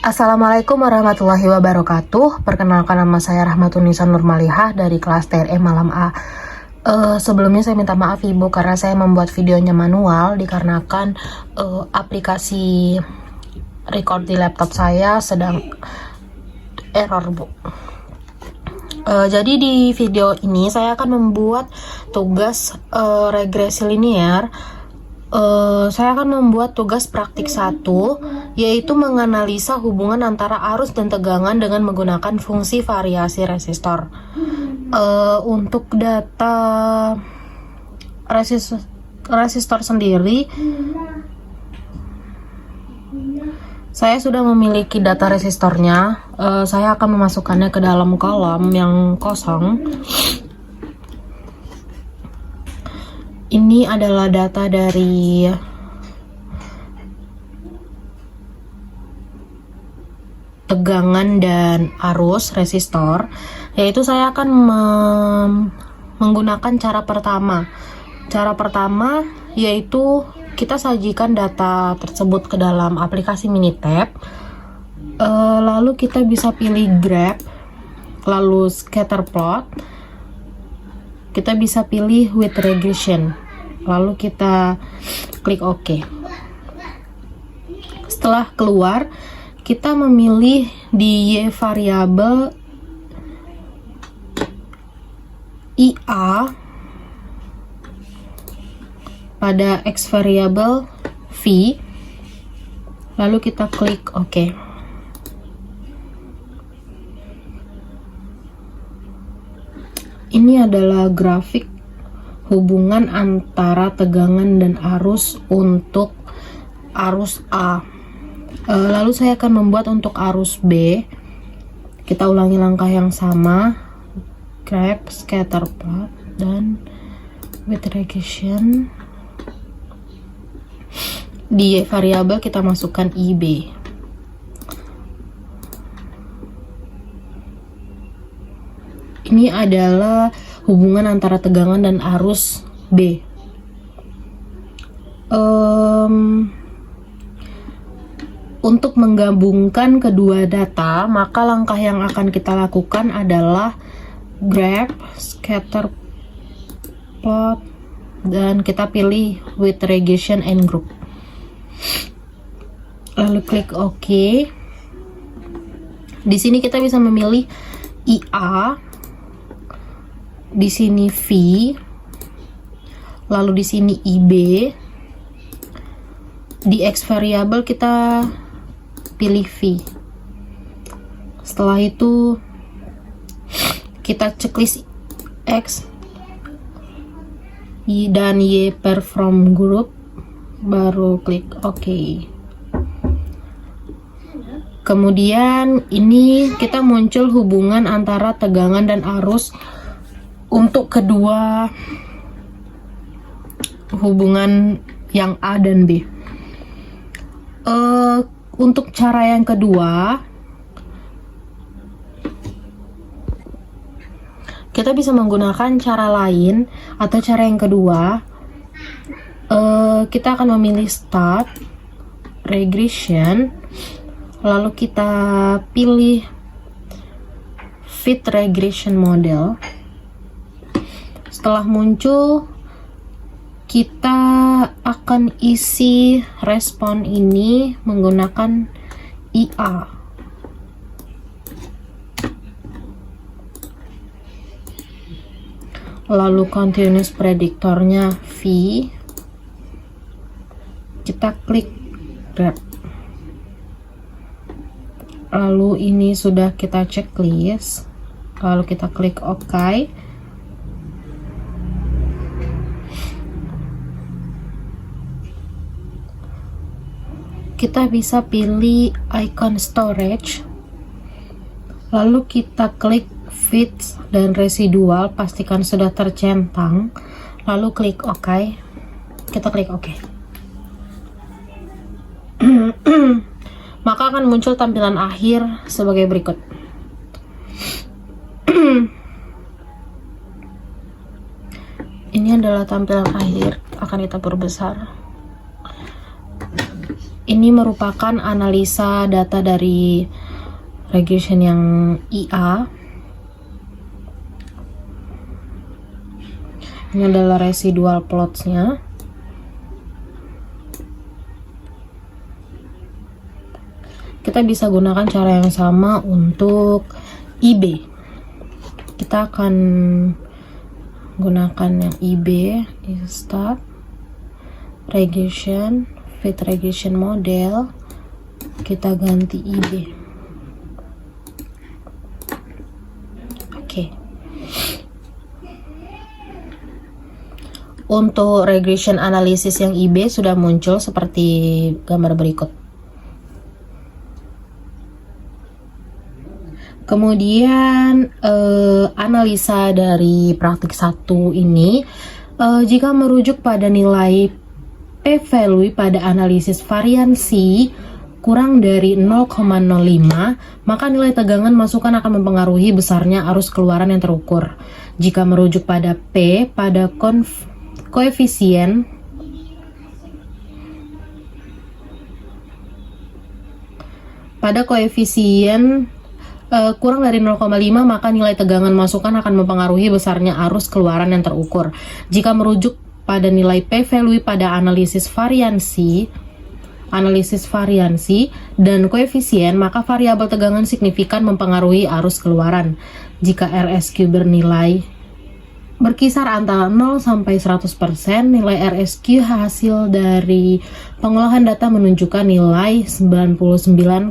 Assalamualaikum warahmatullahi wabarakatuh. Perkenalkan, nama saya Rahmatuniza Nurmalihah dari kelas TRE Malam A. Sebelumnya saya minta maaf Ibu karena saya membuat videonya manual dikarenakan aplikasi record di laptop saya sedang error, Bu. Jadi di video ini saya akan membuat tugas regresi linear. Saya akan membuat tugas praktik 1, yaitu menganalisa hubungan antara arus dan tegangan dengan menggunakan fungsi variasi resistor. Untuk data resistor sendiri, saya sudah memiliki data resistornya. Saya akan memasukkannya ke dalam kolom yang kosong. Ini adalah data dari tegangan dan arus resistor, yaitu saya akan menggunakan cara pertama. Cara pertama yaitu kita sajikan data tersebut ke dalam aplikasi Minitab, lalu kita bisa pilih graph, lalu scatter plot. Kita bisa pilih with regression, lalu kita klik OK. Setelah keluar, kita memilih di Y variabel IA, pada X variabel V, lalu kita klik OK. Ini adalah grafik hubungan antara tegangan dan arus untuk arus A. Lalu saya akan membuat untuk arus B. Kita ulangi langkah yang sama, graph, scatter plot, dan with regression. Di variabel kita masukkan IB. Ini adalah hubungan antara tegangan dan arus B. Untuk menggabungkan kedua data, maka langkah yang akan kita lakukan adalah graph, scatter plot, dan kita pilih with regression and group. Lalu klik OK. Di sini kita bisa memilih IA. Di sini V, lalu di sini IB. Di X variabel kita pilih V. Setelah itu kita checklist X dan Y perform group, baru klik OK. Kemudian ini kita muncul hubungan antara tegangan dan arus untuk kedua hubungan yang A dan B. Untuk cara yang kedua, kita bisa menggunakan cara lain atau cara yang kedua. Kita akan memilih start regression, lalu kita pilih fit regression model. Setelah muncul, kita akan isi respon ini menggunakan IA. Lalu continuous predictornya V. Kita klik grab. Lalu ini sudah kita checklist. Lalu kita klik OK. Kita bisa pilih icon storage, lalu kita klik fit dan residual, pastikan sudah tercentang, lalu klik OK. Kita klik OK. Maka akan muncul tampilan akhir sebagai berikut. Ini adalah tampilan akhir, akan kita perbesar. Ini merupakan analisa data dari regression yang IA. Ini adalah residual plots-nya. Kita bisa gunakan cara yang sama untuk IB. Kita akan gunakan yang IB, start regression, fit regression model. Kita ganti IB. Oke. Untuk regression analysis yang IB sudah muncul seperti gambar berikut. Kemudian analisa dari praktik 1 ini, jika merujuk pada nilai p-value pada analisis variansi kurang dari 0,05, maka nilai tegangan masukan akan mempengaruhi besarnya arus keluaran yang terukur. Jika merujuk pada P pada koefisien kurang dari 0,5, maka nilai tegangan masukan akan mempengaruhi besarnya arus keluaran yang terukur. Jika merujuk pada nilai p-value pada analisis variansi dan koefisien, maka variabel tegangan signifikan mempengaruhi arus keluaran. Jika RSQ berkisar antara 0 sampai 100%, nilai RSQ hasil dari pengolahan data menunjukkan nilai 99,97%,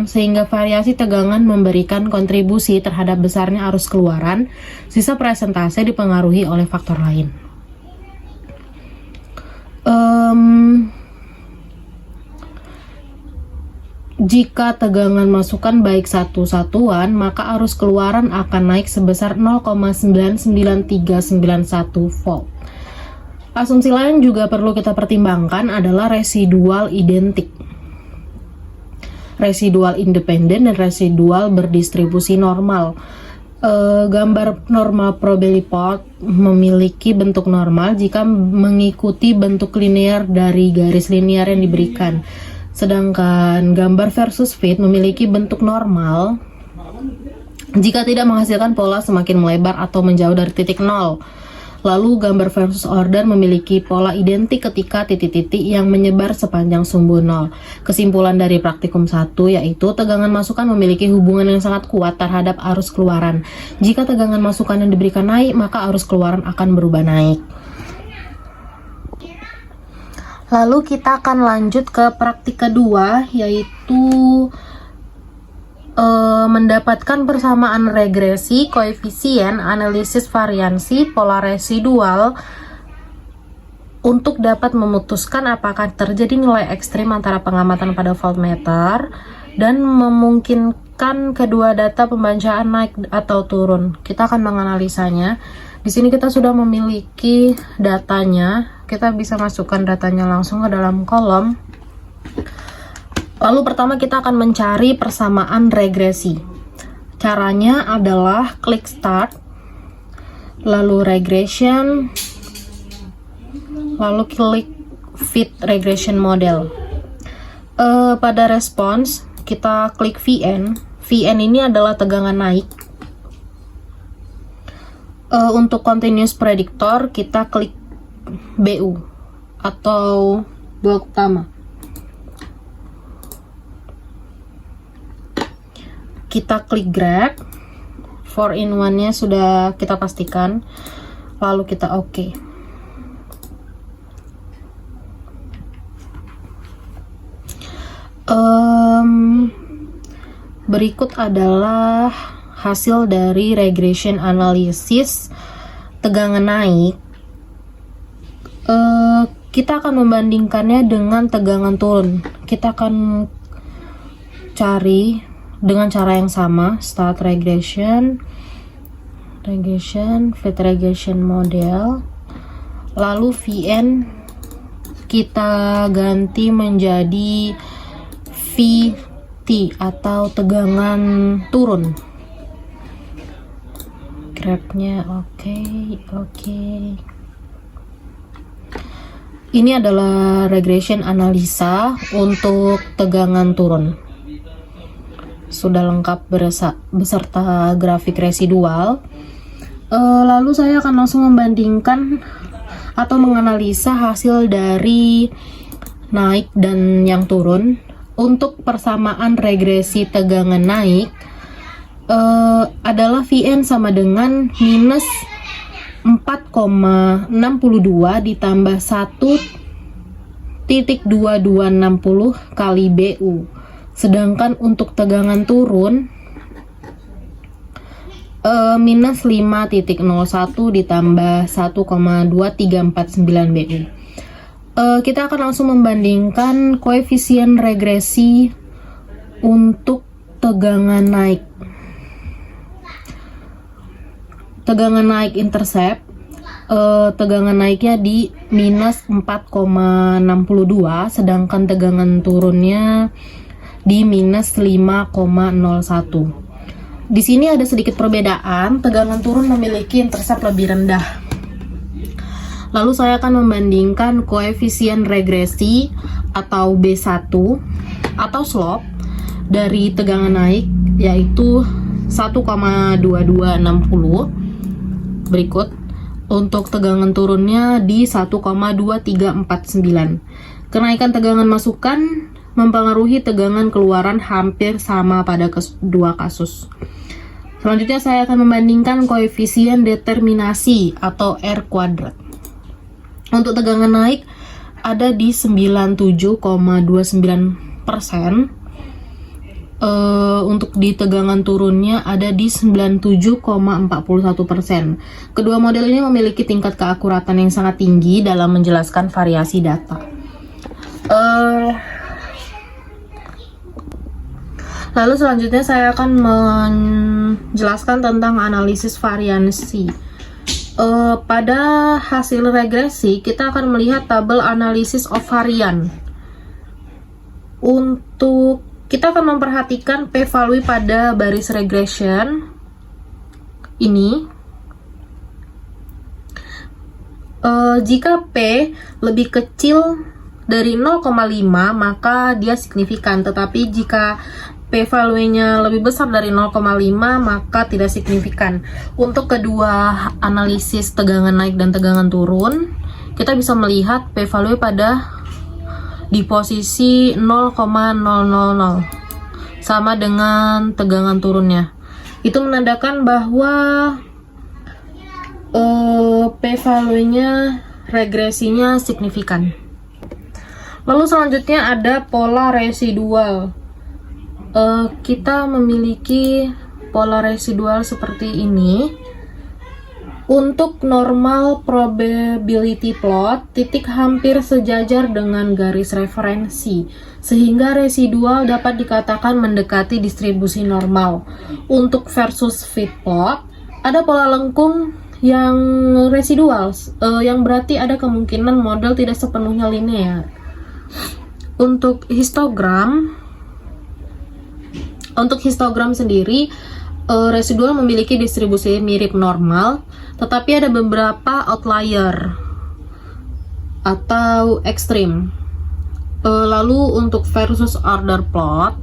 sehingga variasi tegangan memberikan kontribusi terhadap besarnya arus keluaran. Sisa persentase dipengaruhi oleh faktor lain. Jika tegangan masukan baik satu satuan, maka arus keluaran akan naik sebesar 0,99391 volt. Asumsi lain juga perlu kita pertimbangkan adalah residual identik, residual independen, dan residual berdistribusi normal. Gambar normal Probelli plot memiliki bentuk normal jika mengikuti bentuk linear dari garis linear yang diberikan. Sedangkan gambar versus fit memiliki bentuk normal jika tidak menghasilkan pola semakin melebar atau menjauh dari titik nol. Lalu gambar versus order memiliki pola identik ketika titik-titik yang menyebar sepanjang sumbu nol. Kesimpulan dari praktikum 1 yaitu tegangan masukan memiliki hubungan yang sangat kuat terhadap arus keluaran. Jika tegangan masukan yang diberikan naik, maka arus keluaran akan berubah naik. Lalu kita akan lanjut ke praktik kedua, yaitu mendapatkan persamaan regresi, koefisien, analisis variansi, pola residual untuk dapat memutuskan apakah terjadi nilai ekstrim antara pengamatan pada voltmeter dan memungkinkan kedua data pembacaan naik atau turun. Kita akan menganalisanya. Di sini kita sudah memiliki datanya. Kita bisa masukkan datanya langsung ke dalam kolom. Lalu pertama kita akan mencari persamaan regresi. Caranya adalah klik start, lalu regression, lalu klik fit regression model. Pada respons kita klik VN. VN ini adalah tegangan naik. Untuk continuous predictor kita klik BU atau blok utama. Kita klik grab, 4-in-1 nya sudah kita pastikan, lalu kita OK. Berikut adalah hasil dari regression analysis tegangan naik. Kita akan membandingkannya dengan tegangan turun. Kita akan cari dengan cara yang sama, start regression, fit regression model, lalu VN kita ganti menjadi VT atau tegangan turun. Grabnya oke. Ini adalah regression analisa untuk tegangan turun. Sudah lengkap beserta grafik residual. Lalu saya akan langsung membandingkan atau menganalisa hasil dari naik dan yang turun. Untuk persamaan regresi tegangan naik adalah Vn sama dengan minus 4,62 ditambah 1.2260 kali BU. Sedangkan untuk tegangan turun minus 5.01 ditambah 1,2349 BU. Kita akan langsung membandingkan koefisien regresi untuk tegangan naik. Tegangan naik intercept, tegangan naiknya di minus 4,62, sedangkan tegangan turunnya di minus 5,01. Di sini ada sedikit perbedaan, tegangan turun memiliki intercept lebih rendah. Lalu saya akan membandingkan koefisien regresi atau B1 atau slope dari tegangan naik, yaitu 1,2260. Berikut untuk tegangan turunnya di 1,2349. Kenaikan tegangan masukan mempengaruhi tegangan keluaran hampir sama pada kedua kasus. Selanjutnya saya akan membandingkan koefisien determinasi atau R kuadrat. Untuk tegangan naik ada di 97,29%. Untuk di tegangan turunnya ada di 97,41%. Kedua model ini memiliki tingkat keakuratan yang sangat tinggi dalam menjelaskan variasi data. Lalu selanjutnya saya akan menjelaskan tentang analisis variansi. Pada hasil regresi kita akan melihat tabel analisis of varian. Untuk kita akan memperhatikan p-value pada baris regression ini. Jika P lebih kecil dari 0,5 maka dia signifikan, tetapi jika p-value-nya lebih besar dari 0,5 maka tidak signifikan. Untuk kedua analisis tegangan naik dan tegangan turun, kita bisa melihat p-value pada di posisi 0,000 sama dengan tegangan turunnya. Itu menandakan bahwa p-value-nya regresinya signifikan. Lalu selanjutnya ada pola residual. Kita memiliki pola residual seperti ini. Untuk normal probability plot, titik hampir sejajar dengan garis referensi, sehingga residual dapat dikatakan mendekati distribusi normal. Untuk versus fit plot, ada pola lengkung yang residual, yang berarti ada kemungkinan model tidak sepenuhnya linear. Untuk histogram sendiri, residual memiliki distribusi mirip normal, tetapi ada beberapa outlier atau ekstrim. Lalu untuk versus order plot,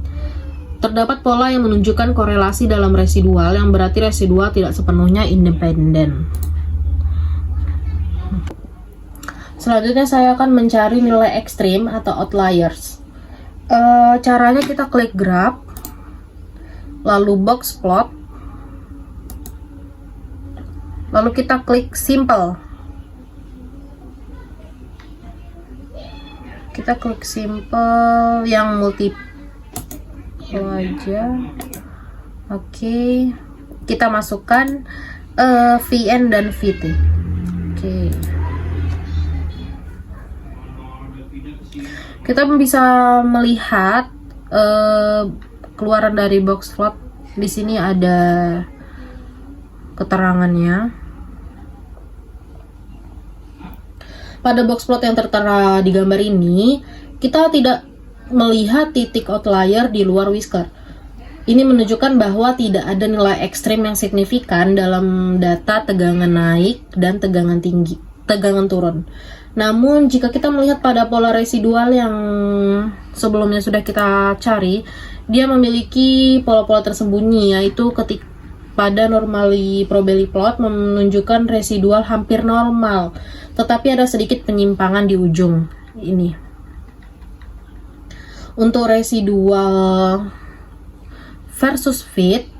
terdapat pola yang menunjukkan korelasi dalam residual, yang berarti residual tidak sepenuhnya independen. Selanjutnya saya akan mencari nilai ekstrim atau outliers. Caranya kita klik graph, lalu box plot, lalu kita klik simple. Kita klik simple yang multiple aja. Oke. Kita masukkan Vn dan Vt. Oke. Kita bisa melihat keluaran dari box plot. Di sini ada keterangannya. Pada box plot yang tertera di gambar ini, kita tidak melihat titik outlier di luar whisker. Ini menunjukkan bahwa tidak ada nilai ekstrim yang signifikan dalam data tegangan naik dan tegangan turun. Namun jika kita melihat pada pola residual yang sebelumnya sudah kita cari, dia memiliki pola-pola tersembunyi, yaitu ketika pada normally probability plot menunjukkan residual hampir normal, tetapi ada sedikit penyimpangan di ujung ini. Untuk residual versus fit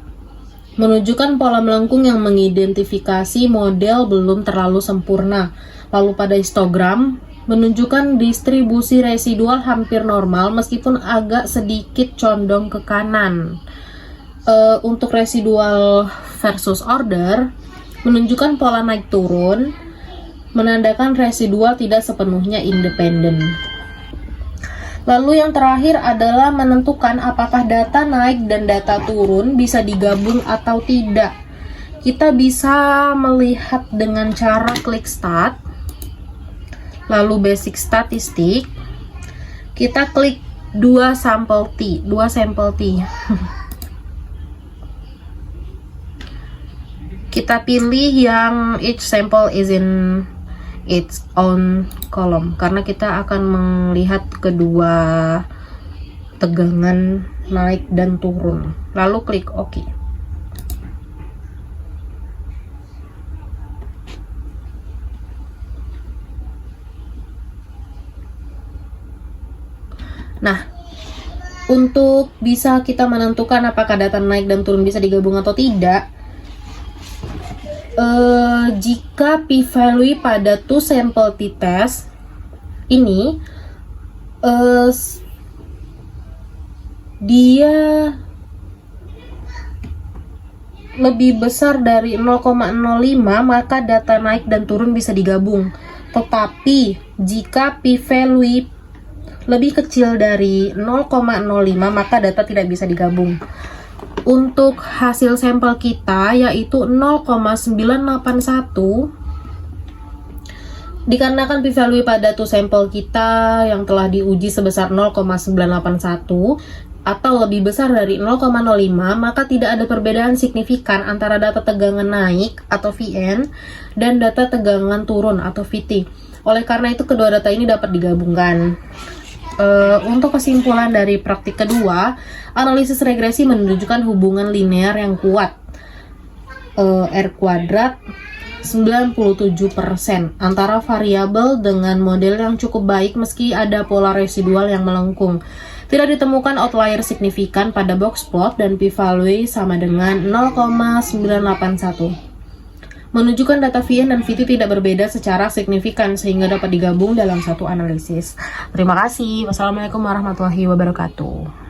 menunjukkan pola melengkung yang mengidentifikasi model belum terlalu sempurna. Lalu pada histogram menunjukkan distribusi residual hampir normal meskipun agak sedikit condong ke kanan. Untuk residual versus order menunjukkan pola naik turun, menandakan residual tidak sepenuhnya independen. Lalu yang terakhir adalah menentukan apakah data naik dan data turun bisa digabung atau tidak. Kita bisa melihat dengan cara klik start, lalu basic statistik, kita klik 2 sampel T. Kita pilih yang each sample is in its own column, karena kita akan melihat kedua tegangan naik dan turun. Lalu klik OK. Nah, untuk bisa kita menentukan apakah data naik dan turun bisa digabung atau tidak, jika p-value pada two sample t-test ini dia lebih besar dari 0,05, maka data naik dan turun bisa digabung. Tetapi jika p-value lebih kecil dari 0,05, maka data tidak bisa digabung. Untuk hasil sampel kita yaitu 0,981, dikarenakan p-value pada two sampel kita yang telah diuji sebesar 0,981 atau lebih besar dari 0,05, maka tidak ada perbedaan signifikan antara data tegangan naik atau Vn dan data tegangan turun atau Vt. Oleh karena itu kedua data ini dapat digabungkan. Untuk kesimpulan dari praktik kedua, analisis regresi menunjukkan hubungan linear yang kuat, R kuadrat 97%, antara variabel dengan model yang cukup baik meski ada pola residual yang melengkung. Tidak ditemukan outlier signifikan pada box plot dan p-value sama dengan 0,981. Menunjukkan data Vn dan Vt tidak berbeda secara signifikan sehingga dapat digabung dalam satu analisis. Terima kasih. Wassalamualaikum warahmatullahi wabarakatuh.